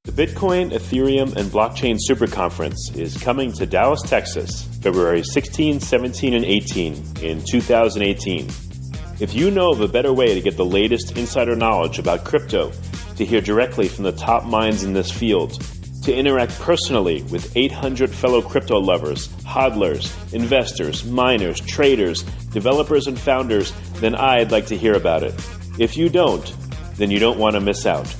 The Bitcoin, Ethereum, and Blockchain Super Conference is coming to Dallas, Texas, February 16, 17, and 18 in 2018. If you know of a better way to get the latest insider knowledge about crypto, to hear directly from the top minds in this field, to interact personally with 800 fellow crypto lovers, hodlers, investors, miners, traders, developers, and founders, then I'd like to hear about it. If you don't, then you don't want to miss out.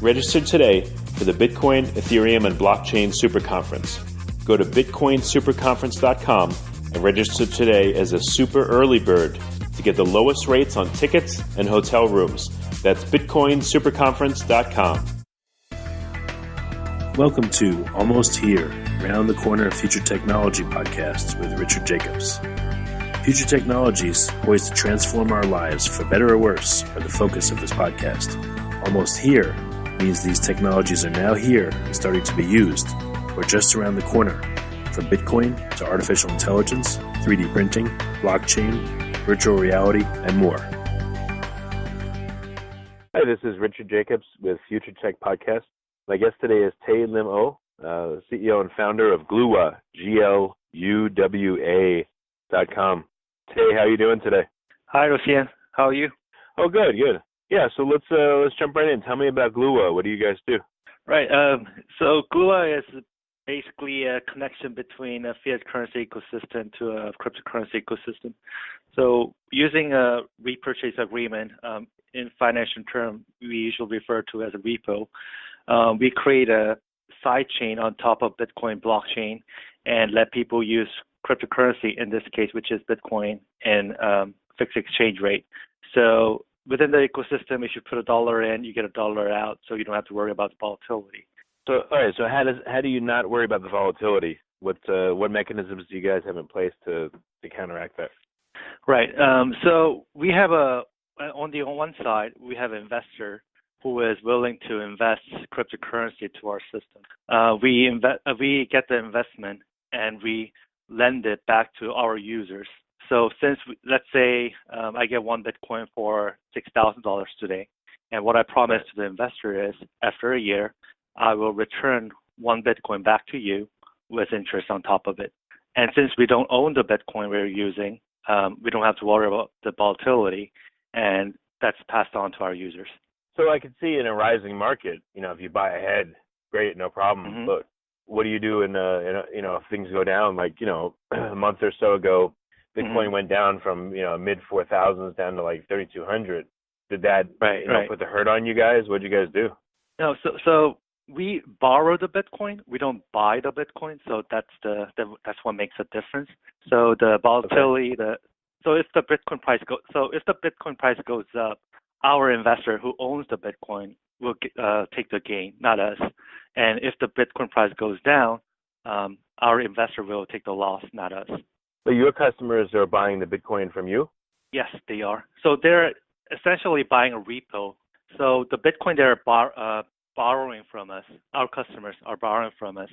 Register today for the Bitcoin, Ethereum, and Blockchain Super Conference. Go to bitcoinsuperconference.com and register today as a super early bird to get the lowest rates on tickets and hotel rooms. That's bitcoinsuperconference.com. Welcome to Almost Here, Round the Corner Future Technology podcast with Richard Jacobs. Future technologies poised to transform our lives for better or worse are the focus of this podcast. Almost Here means these technologies are now here and starting to be used, or just around the corner, from Bitcoin to artificial intelligence, 3D printing, blockchain, virtual reality, and more. Hi, this is Richard Jacobs with Future Tech Podcast. My guest today is Tae-Lim, CEO and founder of Gluwa, Gluwa.com. Tay, how are you doing today? Hi, Rosian. How are you? Oh, good. Yeah, so let's jump right in. Tell me about Gluwa. What do you guys do? Right. So Gluwa is basically a connection between a fiat currency ecosystem to a cryptocurrency ecosystem. So using a repurchase agreement, in financial term, we usually refer to as a repo. We create a side chain on top of Bitcoin blockchain and let people use cryptocurrency, in this case, which is Bitcoin, and fixed exchange rate. So within the ecosystem, if you put $1 in, you get $1 out, so you don't have to worry about the volatility. So, all right. So, how do you not worry about the volatility? What mechanisms do you guys have in place to counteract that? Right. So we have on the one side, we have an investor who is willing to invest cryptocurrency to our system. We get the investment and we lend it back to our users. So let's say I get one Bitcoin for $6,000 today, and what I promise to the investor is after a year, I will return one Bitcoin back to you with interest on top of it. And since we don't own the Bitcoin we're using, we don't have to worry about the volatility, and that's passed on to our users. So I could see in a rising market, if you buy ahead, great, no problem. Mm-hmm. But what do you do if things go down? Like, a month or so ago, Bitcoin went down from, mid 4,000s down to like 3,200. Did that put the hurt on you guys? What did you guys do? No, so we borrow the Bitcoin. We don't buy the Bitcoin. So that's what makes a difference. So the volatility, if the Bitcoin price goes up, our investor who owns the Bitcoin will take the gain, not us. And if the Bitcoin price goes down, our investor will take the loss, not us. So your customers are buying the Bitcoin from you? Yes, they are. So they're essentially buying a repo. So the Bitcoin they're borrowing from us, our customers are borrowing from us.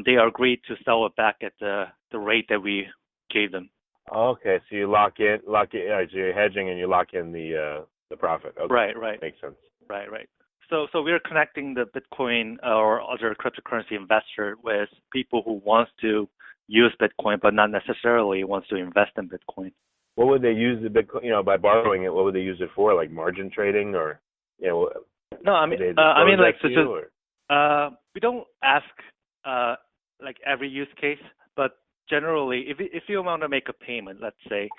They are agreed to sell it back at the rate that we gave them. Okay, so you lock in. So you're hedging and you lock in the profit. Okay. Right. Makes sense. Right. So we're connecting the Bitcoin or other cryptocurrency investor with people who wants to use Bitcoin, but not necessarily wants to invest in Bitcoin. What would they use the Bitcoin, by borrowing it, what would they use it for? Like margin trading or, No, we don't ask every use case, but generally, if you want to make a payment, let's say,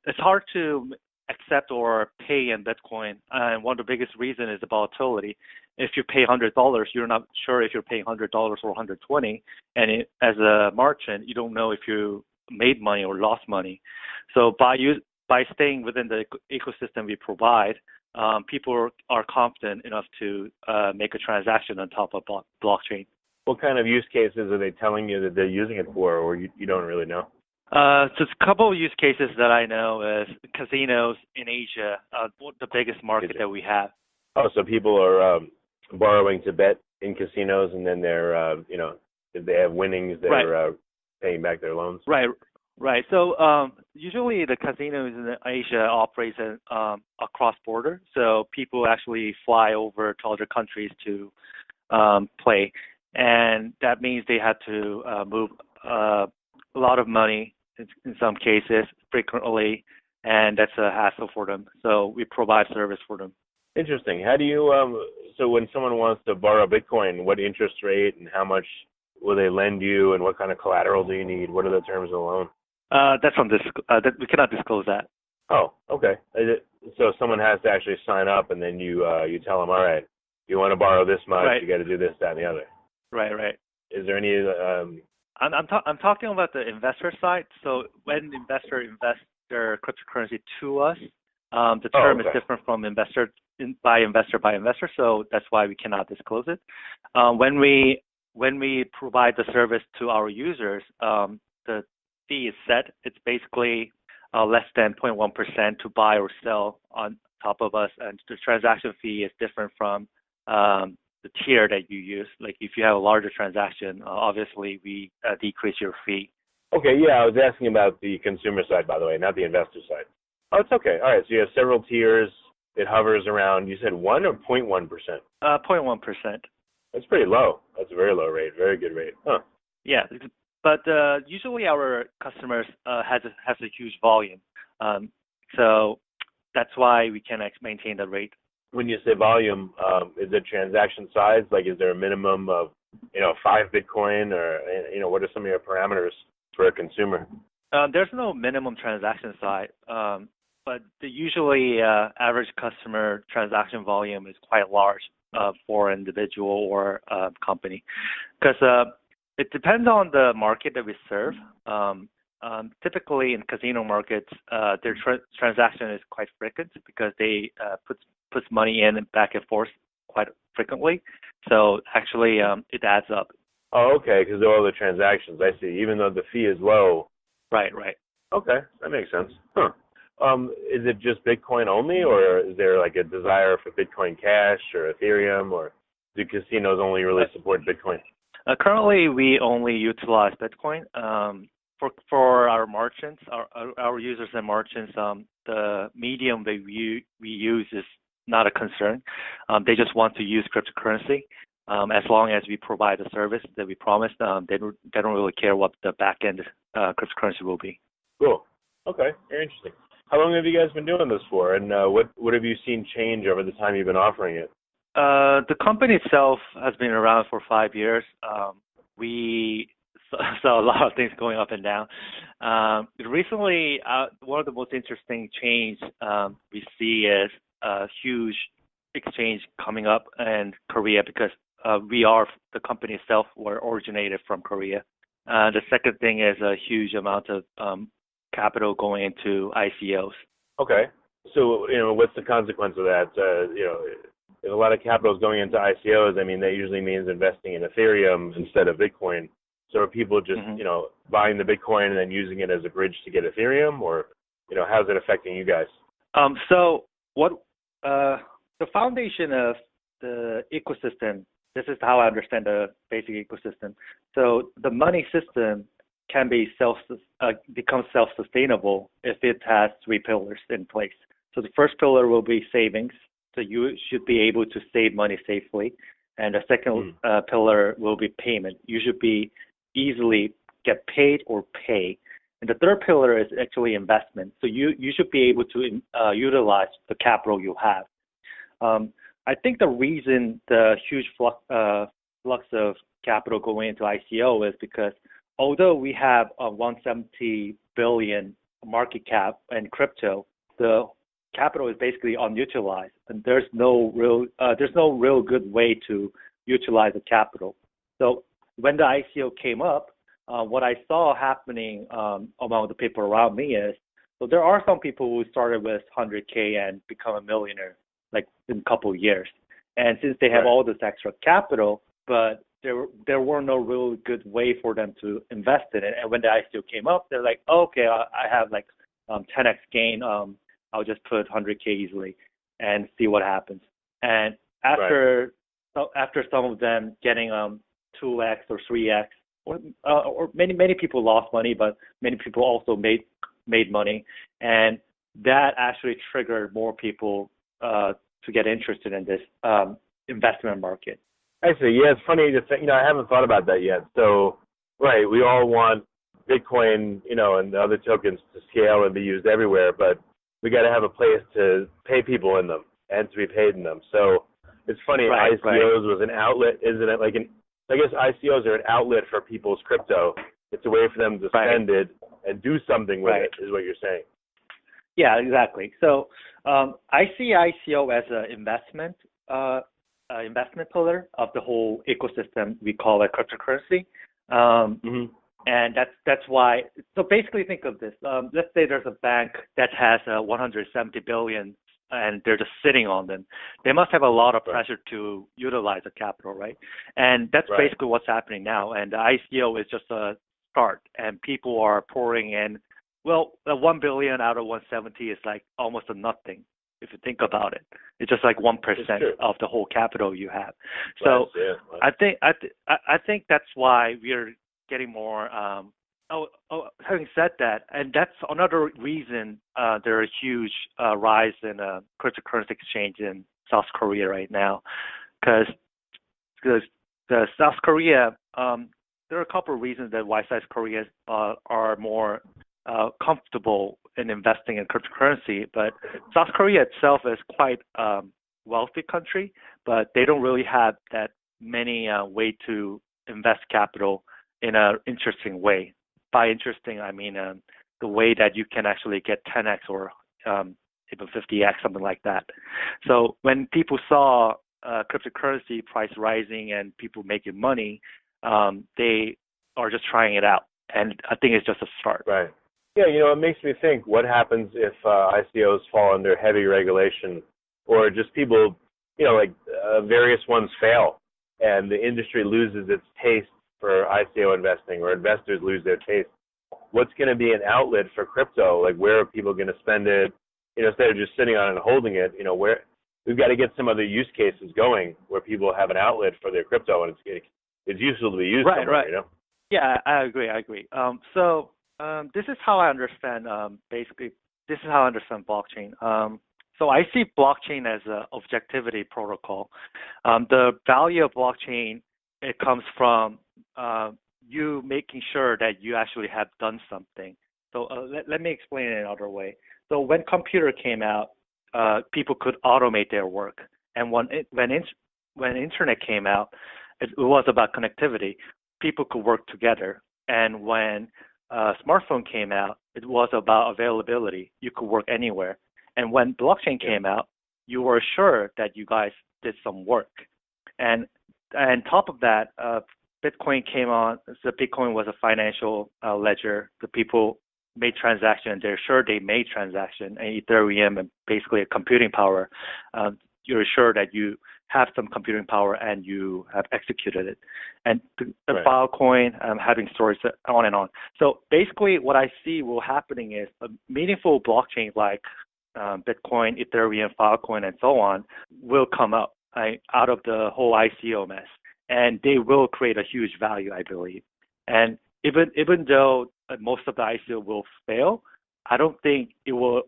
it's hard to accept or pay in Bitcoin, and one of the biggest reasons is the volatility. If you pay $100, you're not sure if you're paying $100 or $120, and as a merchant, you don't know if you made money or lost money. So by staying within the ecosystem we provide, people are confident enough to make a transaction on top of blockchain. What kind of use cases are they telling you that they're using it for, or you don't really know? Just a couple of use cases that I know is casinos in Asia, the biggest market that we have. Oh, so people are borrowing to bet in casinos, and then they're, if they have winnings, they're paying back their loans? Right. So usually the casinos in Asia operate across border. So people actually fly over to other countries to play, and that means they had to move a lot of money in some cases frequently, and that's a hassle for them. So we provide service for them. Interesting. How do you so when someone wants to borrow Bitcoin, what interest rate and how much will they lend you, and what kind of collateral do you need? What are the terms of the loan? That's on this. That we cannot disclose that. Oh, okay. So someone has to actually sign up, and then you tell them, all right, you want to borrow this much, Right. you got to do this, that, and the other. Right. Is there any? I'm talking about the investor side. So when the investor invests their cryptocurrency to us, the term is different from investor by investor. So that's why we cannot disclose it. When we provide the service to our users, the fee is set. It's basically less than 0.1% to buy or sell on top of us, and the transaction fee is different from the tier that you use. Like if you have a larger transaction, obviously we decrease your fee. Okay, yeah, I was asking about the consumer side, by the way, not the investor side. Oh, it's okay. All right, so you have several tiers. It hovers around, you said 1 or 0.1%? 0.1%. That's pretty low. That's a very low rate, very good rate. Huh. Yeah, but usually our customers has a huge volume, so that's why we can maintain the rate. When you say volume, is it transaction size? Like, is there a minimum of 5 Bitcoin, or what are some of your parameters for a consumer? There's no minimum transaction size, but the usually average customer transaction volume is quite large for an individual or company, because it depends on the market that we serve. Typically in casino markets, their transaction is quite frequent because they puts money in and back and forth quite frequently. So actually, it adds up. Oh, okay, because of all the transactions. I see. Even though the fee is low. Right. Okay, that makes sense. Huh. Is it just Bitcoin only, or is there like a desire for Bitcoin Cash or Ethereum, or do casinos only really support Bitcoin? Currently, we only utilize Bitcoin. For our merchants, our users and merchants, the medium we use is not a concern. They just want to use cryptocurrency. As long as we provide the service that we promised, they don't really care what the back end cryptocurrency will be. Cool. Okay, very interesting. How long have you guys been doing this for, and what have you seen change over the time you've been offering it? The company itself has been around for 5 years. We saw a lot of things going up and down. Recently, one of the most interesting change we see is a huge exchange coming up in Korea, because the company itself were originated from Korea. The second thing is a huge amount of capital going into ICOs. Okay. So, what's the consequence of that? If a lot of capital is going into ICOs, I mean, that usually means investing in Ethereum instead of Bitcoin. So are people just, buying the Bitcoin and then using it as a bridge to get Ethereum, or, how's it affecting you guys? So what the foundation of the ecosystem, this is how I understand the basic ecosystem. So the money system can be become self-sustainable if it has 3 pillars in place. So the first pillar will be savings. So you should be able to save money safely. And the second pillar will be payment. You should be easily get paid or pay. And the third pillar is actually investment. So you should be able to utilize the capital you have. I think the reason the huge flux of capital going into ICO is because although we have a 170 billion market cap in crypto, the capital is basically unutilized, and there's no real good way to utilize the capital. So when the ICO came up, what I saw happening among the people around me is, so there are some people who started with 100K and become a millionaire like in a couple of years. And since they have all this extra capital, but there were no real good way for them to invest in it. And when the ICO came up, they're like, oh, okay, I have like 10x gain. I'll just put 100K easily and see what happens. And after some of them getting 2x or 3x, or many people lost money, but many people also made money, and that actually triggered more people to get interested in this investment market. I see. Yeah, it's funny to think. I haven't thought about that yet. So, right, we all want Bitcoin, and the other tokens to scale and be used everywhere, but we got to have a place to pay people in them and to be paid in them. So it's funny. Right, ICOs was an outlet, isn't it? I guess ICOs are an outlet for people's crypto. It's a way for them to spend it and do something with it, is what you're saying. Yeah, exactly. So I see ICO as an investment pillar of the whole ecosystem we call it cryptocurrency. And that's why. So basically, think of this. Let's say there's a bank that has 170 billion, and they're just sitting on them. They must have a lot of pressure to utilize the capital, right? And that's basically what's happening now. And the ICO is just a start, and people are pouring in. Well, 1 billion out of 170 is like almost a nothing if you think about it. It's just like 1% of the whole capital you have. So I think that's why we're getting more. Having said that, and that's another reason there is a huge rise in cryptocurrency exchange in South Korea right now, because the South Korea, there are a couple of reasons that why South Koreans are more comfortable in investing in cryptocurrency. But South Korea itself is quite a wealthy country, but they don't really have that many way to invest capital in an interesting way. By interesting, I mean the way that you can actually get 10x or even 50x, something like that. So when people saw cryptocurrency price rising and people making money, they are just trying it out. And I think it's just a start. Right. Yeah, it makes me think, what happens if ICOs fall under heavy regulation, or just people, various ones fail and the industry loses its taste for ICO investing, or investors lose their taste? What's going to be an outlet for crypto? Like, where are people going to spend it? Instead of just sitting on it and holding it, where we've got to get some other use cases going where people have an outlet for their crypto and it's useful to be used somewhere, Yeah, I agree. So this is how I understand, basically, this is how I understand blockchain. So I see blockchain as an objectivity protocol. The value of blockchain, it comes from you making sure that you actually have done something. So let me explain it another way. So when computer came out, people could automate their work. And when internet came out, it was about connectivity. People could work together. And when smartphone came out, it was about availability. You could work anywhere. And when blockchain came out, you were sure that you guys did some work. And top of that, Bitcoin came on. So Bitcoin was a financial ledger. The people made transaction. They're sure they made transaction. And Ethereum and basically a computing power. You're sure that you have some computing power and you have executed it. And the Filecoin, having storage, on and on. So basically what I see will happening is a meaningful blockchain like Bitcoin, Ethereum, Filecoin, and so on will come up out of the whole ICO mess. And they will create a huge value, I believe. And even though most of the ICO will fail, I don't think it will,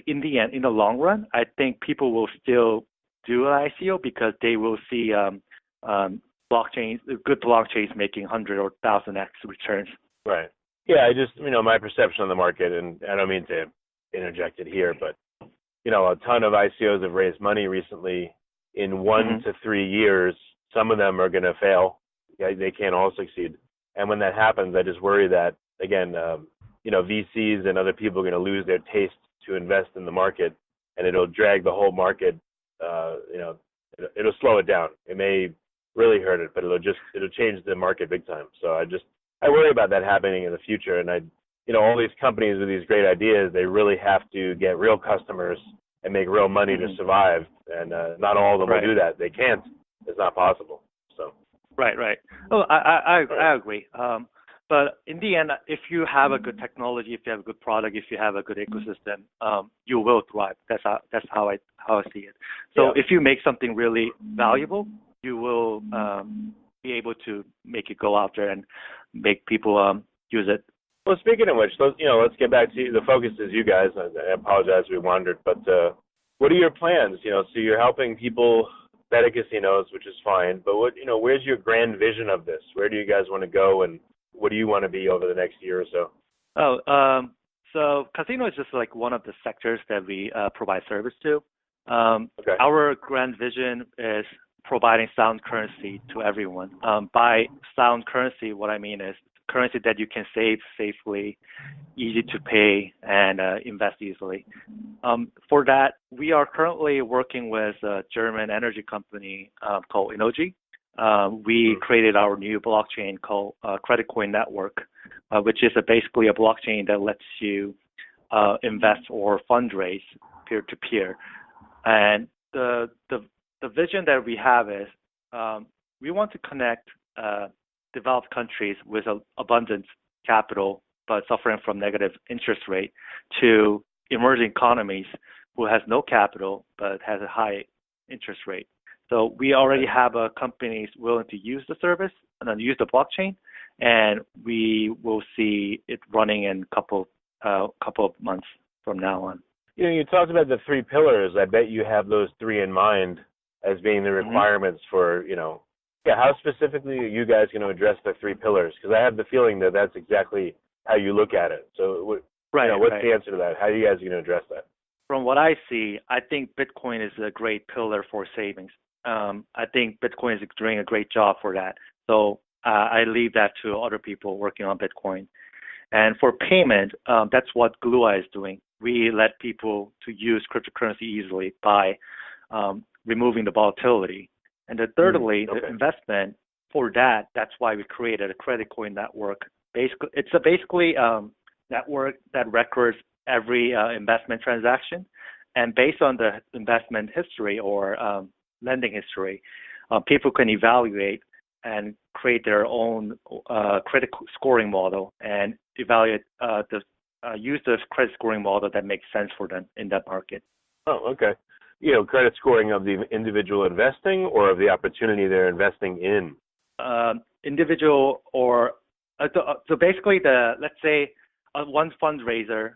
in the end, in the long run, I think people will still do an ICO because they will see blockchains, good blockchains making 100 or 1000x returns. Right. Yeah, I just, my perception on the market, and I don't mean to interject it here, but, a ton of ICOs have raised money recently. In 1 to 3 years, some of them are going to fail. They can't all succeed. And when that happens, I just worry that, again, VCs and other people are going to lose their taste to invest in the market, and it'll drag the whole market. It'll slow it down. It may really hurt it, but it'll change the market big time. So I worry about that happening in the future. And all these companies with these great ideas, they really have to get real customers and make real money to survive. And not all of them will do that. They can't. It's not possible. So. Right. Oh, I agree. But in the end, if you have a good technology, if you have a good product, if you have a good ecosystem, you will thrive. That's how I see it. So if you make something really valuable, you will be able to make it go out there and make people use it. Well, speaking of which, let's get back to the focus is you guys. I apologize we wandered, but what are your plans? So you're helping people beta casinos, which is fine. But where's your grand vision of this? Where do you guys want to go, and what do you want to be over the next year or so? So casino is just like one of the sectors that we provide service to. Okay. Our grand vision is providing sound currency to everyone. By sound currency, what I mean is currency that you can save safely, easy to pay, and invest easily. For that, we are currently working with a German energy company called Energy. We created our new blockchain called Credit Coin Network, which is basically a blockchain that lets you invest or fundraise peer-to-peer. And the vision that we have is we want to connect developed countries with abundant capital but suffering from negative interest rate to emerging economies who has no capital but has a high interest rate. So we already have companies willing to use the service and then use the blockchain, and we will see it running in couple of months from now on. You talked about the three pillars. I bet you have those three in mind as being the requirements for, how specifically are you guys going to address the three pillars? Because I have the feeling that that's exactly how you look at it. So what's the answer to that? How are you guys going to address that? From what I see, I think Bitcoin is a great pillar for savings. I think Bitcoin is doing a great job for that. So I leave that to other people working on Bitcoin. And for payment, that's what Gluwa is doing. We let people to use cryptocurrency easily by removing the volatility. And then thirdly, the investment for that, that's why we created a credit coin network. Basically, it's a network that records every investment transaction. And based on the investment history or lending history, people can evaluate and create their own credit scoring model and evaluate use the credit scoring model that makes sense for them in that market. Oh, okay. Credit scoring of the individual investing or of the opportunity they're investing in? Individual or so basically let's say one fundraiser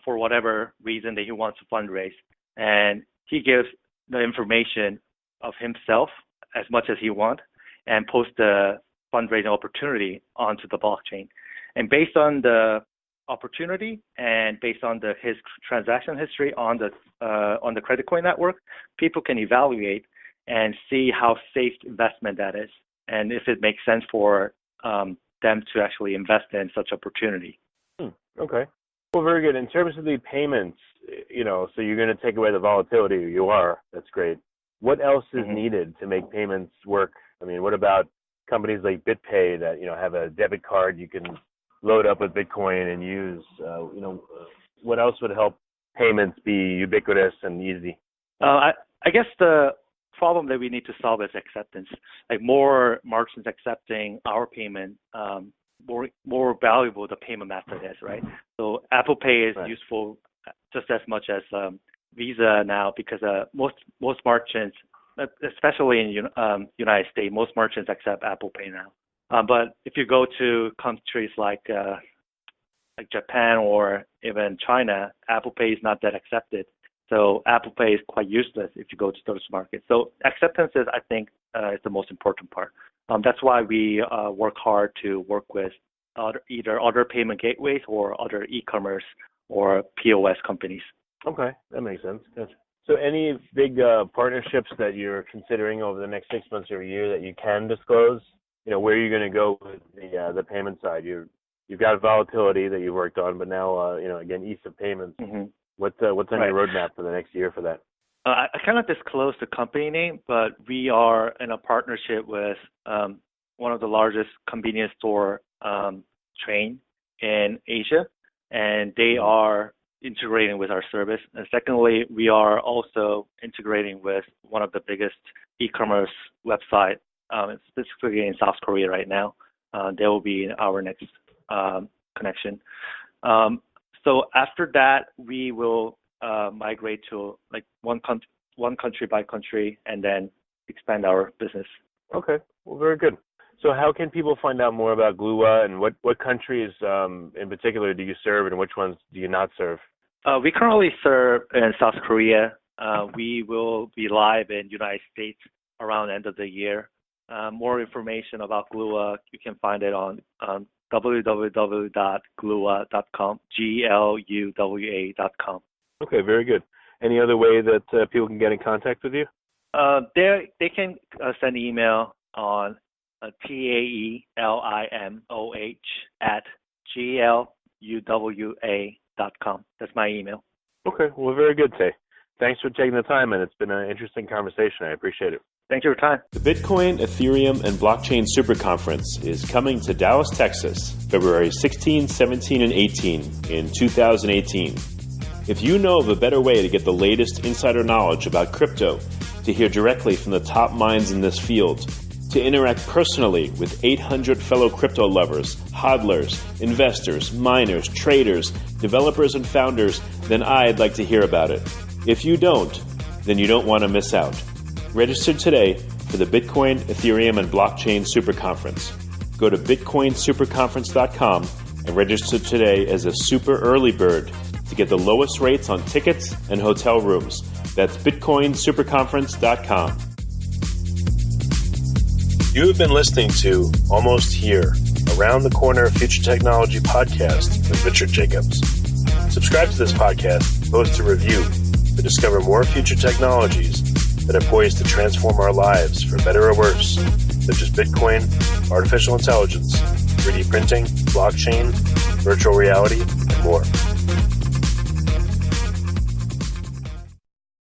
for whatever reason that he wants to fundraise, and he gives the information of himself as much as he wants and post the fundraising opportunity onto the blockchain. And based on the opportunity and based on his transaction history on the credit coin network, people can evaluate and see how safe investment that is and if it makes sense for them to actually invest in such opportunity. Okay. Well, very good. In terms of the payments, so you're going to take away the volatility. You are. That's great. What else is needed to make payments work? I mean, what about companies like BitPay that, have a debit card you can load up with Bitcoin and use? What else would help payments be ubiquitous and easy? I guess the problem that we need to solve is acceptance. Like more merchants accepting our payment, more valuable the payment method is, right? So Apple Pay is useful just as much as Visa now because most merchants, especially in United States, most merchants accept Apple Pay now. But if you go to countries like Japan or even China, Apple Pay is not that accepted. So Apple Pay is quite useless if you go to those markets. So acceptance is, I think, is the most important part. That's why we work hard to work with either other payment gateways or other e-commerce or POS companies. Okay, that makes sense. Gotcha. So any big partnerships that you're considering over the next 6 months or a year that you can disclose? Where are you going to go with the payment side? You've got volatility that you worked on, but now, again, ease of payments. What's on your roadmap for the next year for that? I cannot disclose the company name, but we are in a partnership with one of the largest convenience store chain in Asia, and they are integrating with our service. And secondly, we are also integrating with one of the biggest e-commerce website, specifically in South Korea right now. They will be our next connection. So after that, we will migrate to like one country by country and then expand our business. Okay, well, very good. So how can people find out more about Gluwa, and what countries in particular do you serve and which ones do you not serve? We currently serve in South Korea. We will be live in United States around the end of the year. More information about Gluwa, you can find it on www.gluwa.com, GLUWA.com. Okay, very good. Any other way that people can get in contact with you? They can send email on taelim@gluwa.com. That's my email. Okay, well, very good, Tae. Thanks for taking the time, and it's been an interesting conversation. I appreciate it. Thanks for your time. The Bitcoin, Ethereum, and Blockchain Super Conference is coming to Dallas, Texas, February 16, 17, and 18 in 2018. If you know of a better way to get the latest insider knowledge about crypto, to hear directly from the top minds in this field, to interact personally with 800 fellow crypto lovers, hodlers, investors, miners, traders, developers, and founders, then I'd like to hear about it. If you don't, then you don't want to miss out. Register today for the Bitcoin, Ethereum, and Blockchain Super Conference. Go to bitcoinsuperconference.com and register today as a super early bird to get the lowest rates on tickets and hotel rooms. That's bitcoinsuperconference.com. You have been listening to Almost Here, Around the Corner Future Technology podcast with Richard Jacobs. Subscribe to this podcast, post a review to discover more future technologies that are poised to transform our lives for better or worse, such as Bitcoin, artificial intelligence, 3D printing, blockchain, virtual reality, and more.